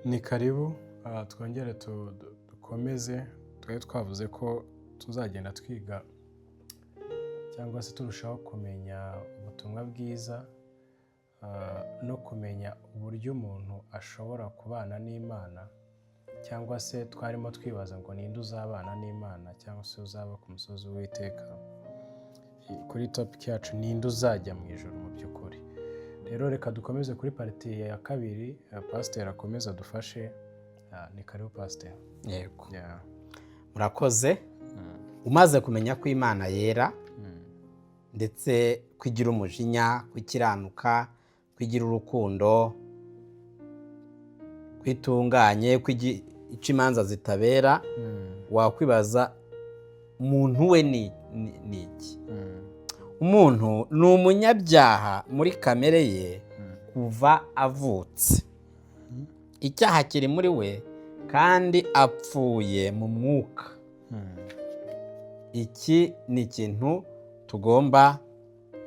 Ni karibu twongere dukomeze twari twavuze ko tuzagenda twiga cyangwa se turushaho kumenya ubutumwa bwiza no kumenya uburyo umuntu ashobora kubana n'Imana cyangwa se twarimo twibaza ngo ninde uzabana n'Imana cyangwa se uzaba ku musozi w'Uwiteka. Kuri topic yacu ninde uzajya mu ijuru mu by'ukuri. Rero reka dukomeze kuri pariti ya kabiri, pasiteri akomeza dufashe. Ni karibu pasiteri. Yego. Murakoze. Umaze kumenya ko Imana yera ndetse kwigira umujinya, kwikiranuka, kwigira urukundo, kwitunganye, ica imanza zitabera, wakwibaza umuntu we ni iki? Umuntu ni umunyabyaha muri kamere ye kuva avutse. Icyaha kiri muri we kandi apfuye mu mwuka. Iki ni ikintu tugomba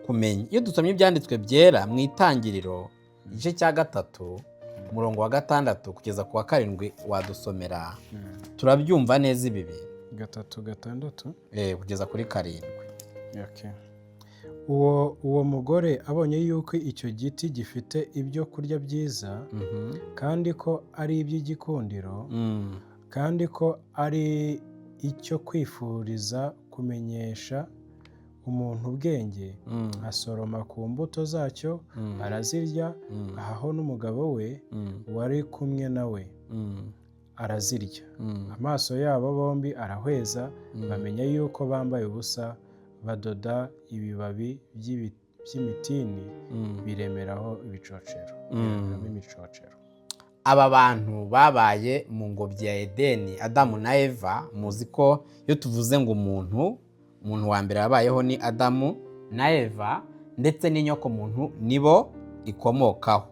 kumenya. Iyo dusomye ibyanditswe byera mu Itangiriro igice cya 3 umurongo wa 6 kugeza ku wa 7 wadusomera, turabyumva neza ibi bintu. 3:6 kugeza kuri 7. Okay. Uwo mugore abonye yuko icyo giti gifite ibyo kurya byiza kandi ko ari iby'igikundiro kandi ko ari icyo kwifuriza kumenyesha umuntu ubwenge, asoroma ku mbuto zacyo arazirya, ahaho n'umugabo we wari kumwe nawe arazirya. Amaso yabo bombi arahweza, bamenya yuko bambaye ubusa, badoda ibibabi by'imitini biremeraho imicocero. Aba bantu babaye mu ngobyi ya Edeni, Adamu na Eva. Muzi ko iyo tuvuze ngo umuntu wa mbere yabayeho ni Adamu na Eva, ndetse n'inyoko muntu nibo ikomokaho.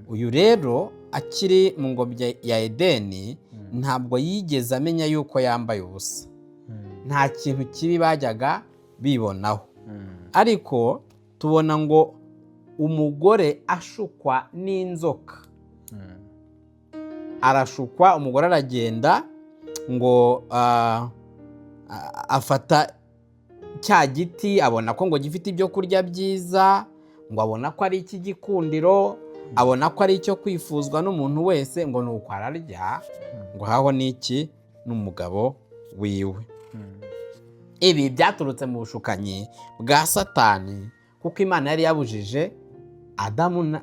Uyu rero akiri mu ngobyi ya Edeni ntabwo yigeze amenya yuko yambaye ubusa. Nta kintu kibi bajyaga bibonaho. Ariko tubona ngo umugore ashukwa n'inzoka. Arashukwa, umugore aragenda ngo afata cya giti, abona ko ngo gifite ibyo kurya byiza, ngo abona ko ari icy'igikundiro, abona ko ari icyo kwifuzwa n'umuntu wese, ngo nuko ararya, ngo haho n'iki n'umugabo wiwe. Ibi byaturutse mu bushukanyi bwa Satani, kuko Imana yari yabujije Adamu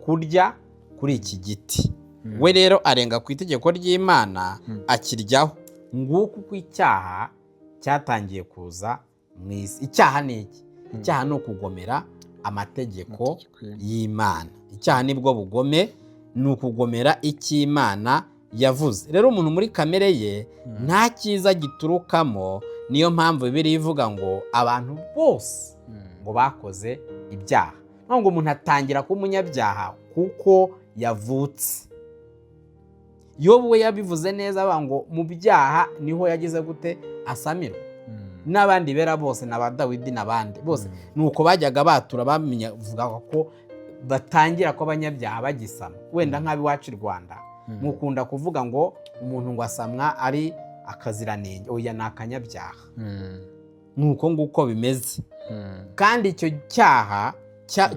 kurya kuri iki giti. We rero arenga ku itegeko ry'Imana akiryaho. Nguko uko icyaha cyatangiye kuza mu isi. Icyaha ni iki? Icyaha ni ukugomera amategeko y'Imana. Icyaha nibwo bugome, ni ukugomera icyo Imana yavuze. Rero umuntu muri kamere ye nta cyiza giturukamo. Niyo mpamvu Bibiliya ivuga ngo abantu bose ngo bakoze ibyaha. Ngo umuntu atangira kuba umunyabyaha kuko yavutse. Yobu we yabivuze neza, ngo mu byaha niho yagize gute asamirwa. N'abandi bera bose, na ba Dawidi n'abandi bose nuko bajyaga batura, bamenya vuga ko batangira ko abanyabyaha bagisama. Wenda nk'abiwacu i Rwanda mukunda kuvuga ngo umuntu ngo asamwa ari akaziranenge. Oya, ni akanyabyaha. Nuko nguko bimeze. Kandi icyo cyaha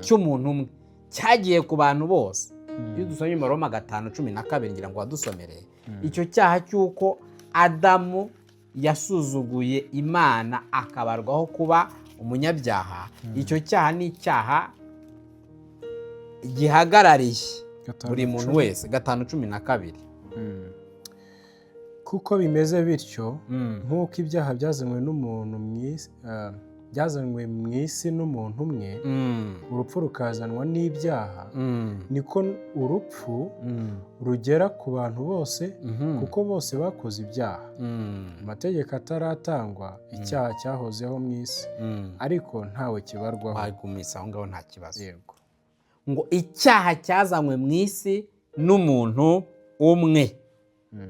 cy'umuntu umwe cyagiye ku bantu bose. Iyo dusomye mu Roma 5:12 ngira ngo wadusomere, icyo cyaha cy'uko Adamu yasuzuguye Imana akabarwaho kuba umunyabyaha, icyo cyaha ni icyaha gihagarariye buri muntu wese. 5:12. Kuko bimeze bityo, nk'uko ibyaha byazanywe n'umuntu byazanywe mu isi n'umuntu umwe, urupfu rukazanwa n'ibyaha, niko urupfu rugera ku bantu bose, kuko bose bakoze ibyaha. Amategeko ataratangwa, icyaha cyahozeho mu isi, ariko ntawe kibarwaho. Wagumisa aho ngaho nta kibazo. Yego. Ngo icyaha cyazanywe mu isi n'umuntu umwe.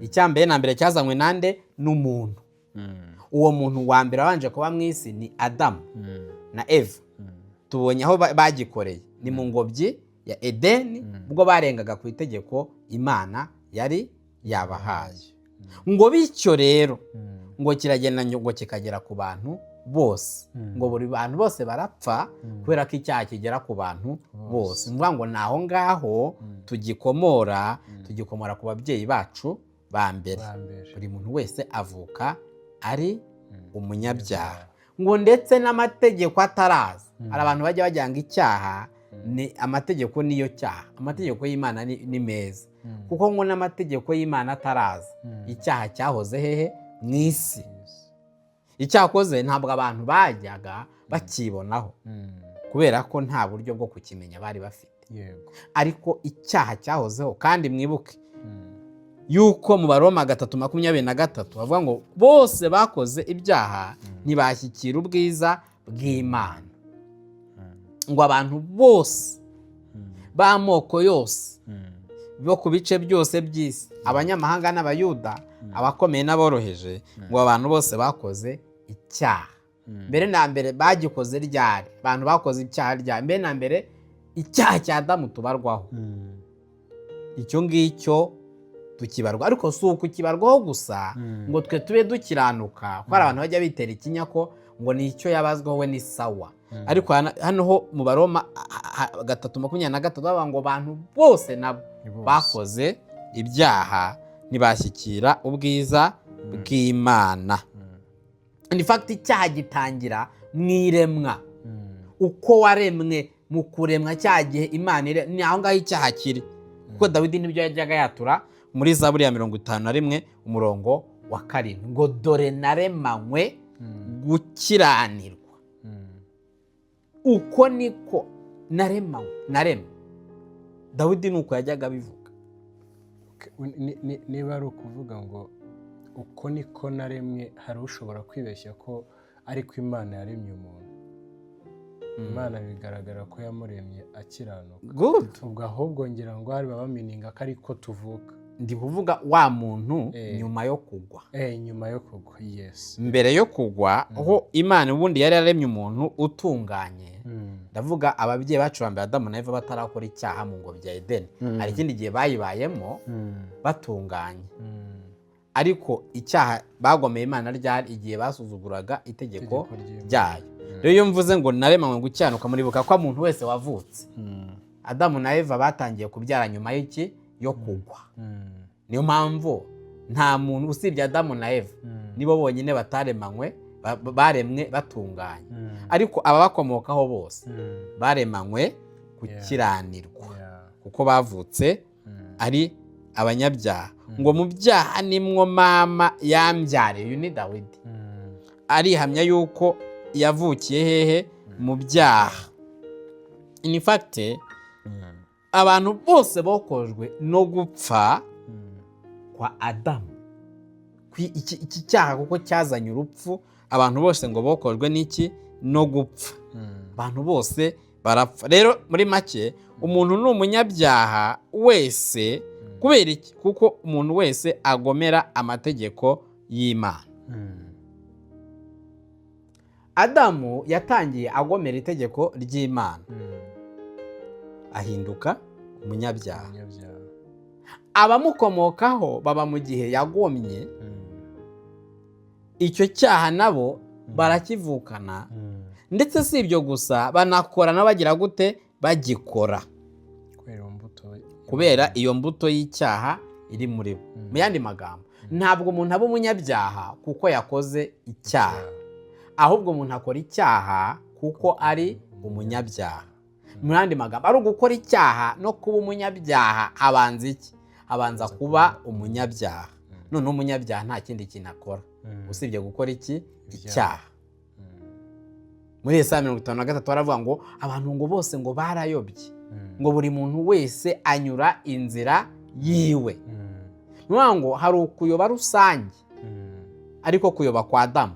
Icyambere na mbere cyazanywe nande? N'umuntu. Uwo muntu wa mbere wabanje kuba mu isi ni Adamu na Eva. Tubonye aho bagikoreye, ni mu ngobyi ya Edeni, ubwo barengaga ku itegeko Imana yari yabahaye. Ngo bityo rero ngo kiragenda ngo kikagera ku bantu bose, ngo buri bantu bose barapfa kubera ko icyaha kigera ku bantu bose. Mvuga ngo naho ngaho tugikomora ku babyeyi bacu ba mbere. Buri muntu wese avuka ari umunyabyaha. Ngo ndetse n'amategeko ataraza, hari abantu bajya bajyanga icyaha ni amategeko niyo cyaha. Amategeko y'Imana ni meza, kuko ngo n'amategeko y'Imana ataraza icyaha cyahoze hehe mu isi. Icyakoze ntabwo abantu bajyaga bakibonaho kubera ko nta buryo bwo kukimenya bari bafite. Ariko icyaha cyahozeho, kandi mwibuke yuko mu Baroma 3:23 bavuga ngo bose bakoze ibyaha ntibashyikira ubwiza bw'Imana. Ngo abantu bose b'amoko yose bo ku bice byose by'isi, abanyamahanga n'abayuda, abakomeye n'aboroheje, ngo abantu bose bakoze icyaha. Mbere na mbere bagikoze ryari? Abantu bakoze icyaha ryari? Mbere na mbere icyaha cya Adamu tubarwaho. Icyo ngicyo tukibarwa, ariko si ukukibarwaho gusa ngo twe tube dukiranuka, kuko hari abantu bajya bitera ikinya ko ngo ni icyo yabazwaho we ni sawa. Ariko hano ho mu Baroma 3:23 bavuga ngo abantu bose nabo bakoze ibyaha ntibashyikira ubwiza bw'Imana. In fact icyaha gitangira mu iremwa. Uko waremwe mu kuremwa cya gihe Imana ni aho ngaho icyaha kiri. Kuko Dawidi nibyo yajyaga yatura muri Zaburi ya 51:7 ngo dore naremanywe gukiranirwa. Uko niko naremwe. Dawidi nuko yajyaga abivuga. Niba ari ukuvuga ngo uko niko naremwe, hari ushobora kwibeshya ko ariko Imana yaremye umuntu. Imana bigaragara ko yamuremye akiranuka. Good. Ubwo ahubwo ngira ngo hari babamininga ko ariko tuvuka. Ndi kuvuga wa muntu nyuma yo kugwa. Nyuma yo kugwa, yes. Mbere yo kugwa aho Imana ubundi yari yaremye umuntu utunganye. Ndavuga ababyeyi bacu bambere Adamu na Eva batarakora icyaha mu ngobyi ya Edeni. Hari ikindi gihe bayibayemo batunganye. Ariko icyaha bagomeye Imana ryari igihe basuzuguraga itegeko ryayo. Rero iyo mvuze ngo naremanywe gukiranuka, muribuka ko umuntu wese wavutse, Adamu na Eva batangiye kubyara nyuma y'iki yo kugwa. Niyo mpamvu nta muntu usibye Adamu na Eva nibo bonyine bataremanywe, baremwe batunganye. Ariko ababakomokaho bose baremanywe gukiranirwa, kuko bavutse ari abanyabyaha. Ngo mu byaha nimwo mama yambyare. Uyu ni Dawidi arihamya yuko yavukiye hehe mu byaha. In fact abantu bose bokojwe no gupfa kwa Adamu. Iki cyaha kuko cyazanye urupfu, abantu bose ngo bokojwe n'iki no gupfa. Abantu bose barapfa. Rero muri make umuntu ni umunyabyaha wese. Kubera iki? Kuko umuntu wese agomera amategeko y'Imana. Adamu yatangiye agomera itegeko ry'Imana, ahinduka umunyabyaha. Abamukomokaho baba mu gihe yagomye icyo cyaha nabo barakivukana. Ndetse si ibyo gusa, banakora n'abagira gute bagikora, kubera iyo mbuto y'icyaha iri muri bo. Mu yandi magambo, ntabwo umuntu aba umunyabyaha kuko yakoze icyaha, ahubwo umuntu akora icyaha kuko ari umunyabyaha. Mu yandi magambo, ari ugukora icyaha no kuba umunyabyaha habanza iki? Habanza kuba umunyabyaha. None umunyabyaha nta kindi kintu akora usibye gukora iki? Icyaha. Muri Yesaya 53 baravuga ngo abantu ngo bose ngo barayobye, ngo buri muntu wese anyura inzira yiwe. Ngo hari ukuyoba rusange, ariko kuyoba kwa Adamu,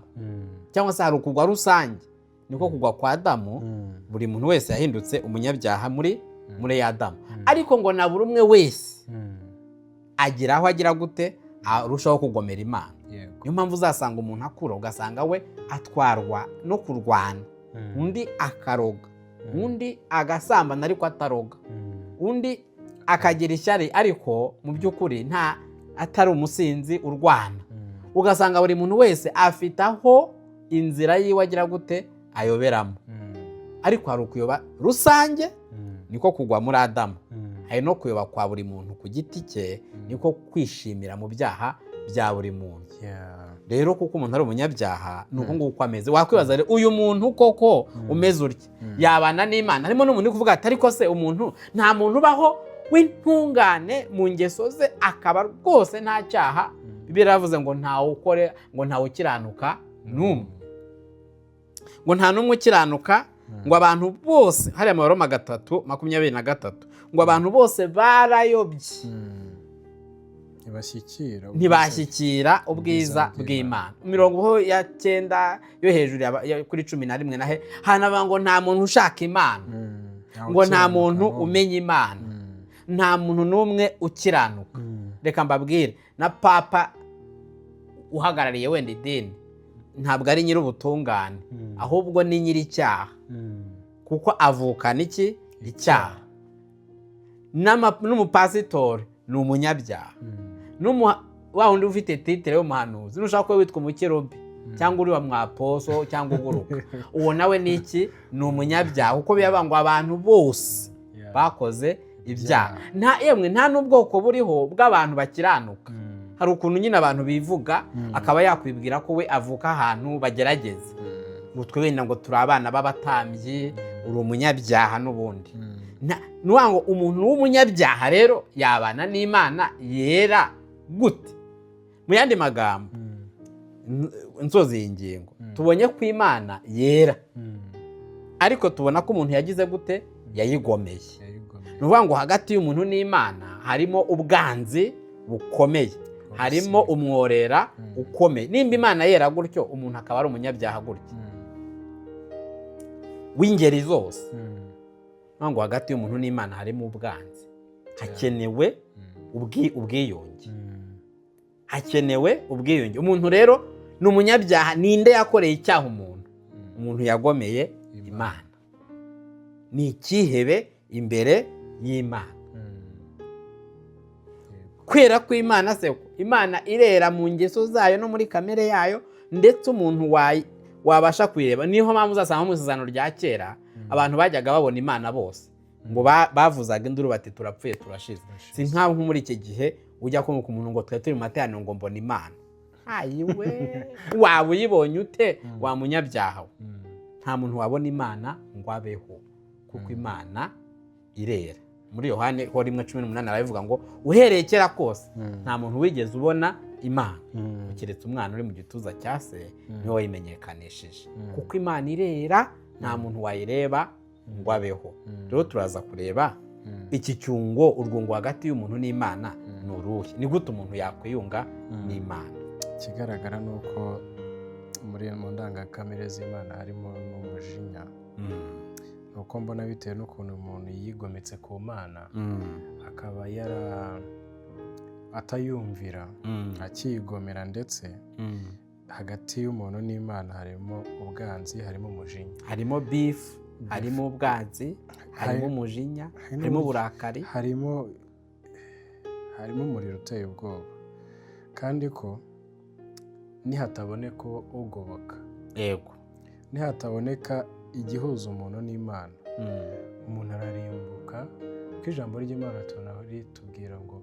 cyangwa se hari ukugwa rusange, niko kugwa kwa Adamu. Buri muntu wese yahindutse umunyabyaha muri Adamu. Ariko ngo na buri umwe wese agira aho agira gute arushaho kugomera Imana. Niyo mpamvu uzasanga umuntu akura ugasanga we atwarwa no kurwana, undi akaroga, undi agasambana ariko ataroga, undi akagira ishyari ariko mu by'ukuri atari umusinzi urwana. Ugasanga buri muntu wese afite aho inzira yiwe agira gute ayoberamo. Ariko hari ukuyoba rusange niko kugwa muri Adamu. Hari no kuyoba kwa buri muntu ku giti cye niko kwishimira mu byaha bya buri muntu. Rero kuko umuntu ari umunyabyaha nuko nguko ameze. Wakwibaza rero uyu muntu koko umeze urya yabana n'Imana. Harimo n'umuntu uri kuvuga ati ariko se umuntu nta muntu ubaho w'intungane mu ngeso ze akaba rwose nta cyaha. Bibiliya yavuze ngo ntawe ukiranuka n'umwe, ngo nta n'umwe ukiranuka, ngo abantu bose hariya mu Baroma 3:23 ngo abantu bose barayobye ntibashyikira ubwiza bw'Imana. 9 yo hejuru kuri 11 nahe hanavuga ngo nta muntu ushaka Imana, ngo nta muntu umenya Imana, nta muntu n'umwe ukiranuka. Reka mbabwire na papa uhagarariye wenda idini ntabwo ari nyir'ubutungane, ahubwo ni nyir'icyaha, kuko avukana icyaha. N'umupasitori ni umunyabyaha. Wa wundi ufite titire y'umuhanuzi nushaka ko witwa umukerubi cyangwa uri wa mwaposo cyangwa uguruka, uwo nawe ni ni umunyabyaha, kuko biyabangwa abantu bose bakoze ibyaha. Nta n'ubwoko buriho bw'abantu bakiranuka. Hari ukuntu nyine abantu bivuga akaba yakwibwira ko we avuka ahantu bagerageza ngo twe wenda ngo turi abana b'abatambyi, uri umunyabyaha n'ubundi. Nuwa ngo umuntu w'umunyabyaha rero yabana n'Imana yera gute? Mu yandi magambo insozi y'ingingo tubonye ko Imana yera, ariko tubona ko umuntu yagize gute yayigomeye. Nuwa ngo hagati y'umuntu n'Imana harimo ubwanzi bukomeye, harimo umworera ukomeye. Nimba Imana yera gutyo umuntu akaba ari umunyabyaha gutyo w'ingeri zose. Ngo hagati y'umuntu n'Imana harimo ubwanzi, hakenewe ubwiyunge, hakenewe ubwiyunge. Umuntu rero ni umunyabyaha. Ninde yakoreye icyaha umuntu yagomeye Imana, ni ikihebe imbere y'Imana. Kwera kw'Imana se, Imana irera mu ngeso zayo no muri kamere yayo, ndetse umuntu wabasha kuyireba. Niho mpamvu uzasanga mu isezerano rya kera abantu bajyaga babona Imana bose ngo bavuzaga induru bati turapfuye turashize. Si nkaho muri iki gihe ujya kumva umuntu ngo twe turi mu materaniro ngo mbona Imana. Ayiwe, waba uyibonye ute wa munyabyaha? Nta muntu wabona Imana ngo abeho, kuko Imana irera. Muri Yohane 1:18 aravuga ngo uhereye kera kose nta muntu wigeze ubona Imana keretse umwana uri mu gituza cya se niwe wayimenyekanishije, kuko Imana irera, nta muntu wayireba ngo abeho. Rero turaza kureba iki cyungo, urwungo hagati y'umuntu n'Imana ni uruhe, ni gute umuntu yakwiyunga n'Imana. Ikigaragara ni uko mu ndangakamere z'Imana harimo n'umujinya. Nuko mbona bitewe n'ukuntu umuntu yigometse ku Mana akaba atayumvira, akiyigomera, ndetse hagati y'umuntu n'Imana harimo ubwanzi, harimo umujinya, harimo beef, harimo ubwanzi, harimo umujinya, harimo uburakari, harimo umuriro uteye ubwoba. Kandi ko nihataboneka ugoboka, yego, nihataboneka igihuza umuntu n'Imana, umuntu ararimbuka. Kuko ijambo ry'Imana ritubwira ngo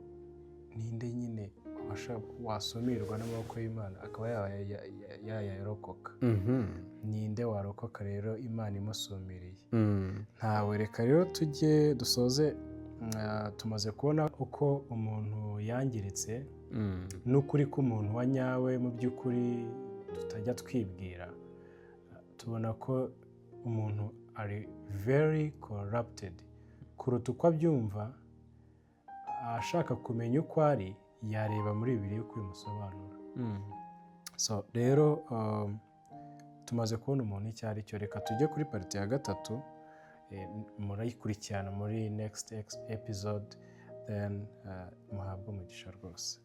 ninde nyine wasumirwa n'amaboko y'Imana akaba yayarokoka. Ninde warokoka rero Imana imusumiriye? Ntawe. Reka rero tujye dusoze. Tumaze kubona uko umuntu yangiritse n'ukuri k'umuntu wa nyawe mu by'ukuri tutajya twibwira. Tubona ko umuntu ari very corrupted kuruta uko abyumva. Ashaka kumenya uko ari, yareba muri Bibiliya uko bimusobanura. So rero tumaze kubona umuntu icyo ari cyo. Reka tujye kuri pariti ya 3, murayikurikirana muri next episode, then muhabwe umugisha rwose.